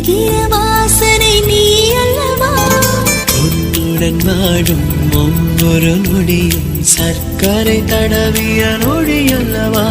வருகிற வாசனை நீ அல்லவா உன்னுடன் வாழும் ஒவ்வொரு நொடியும் சர்க்கரை தடவிய நொடி அல்லவா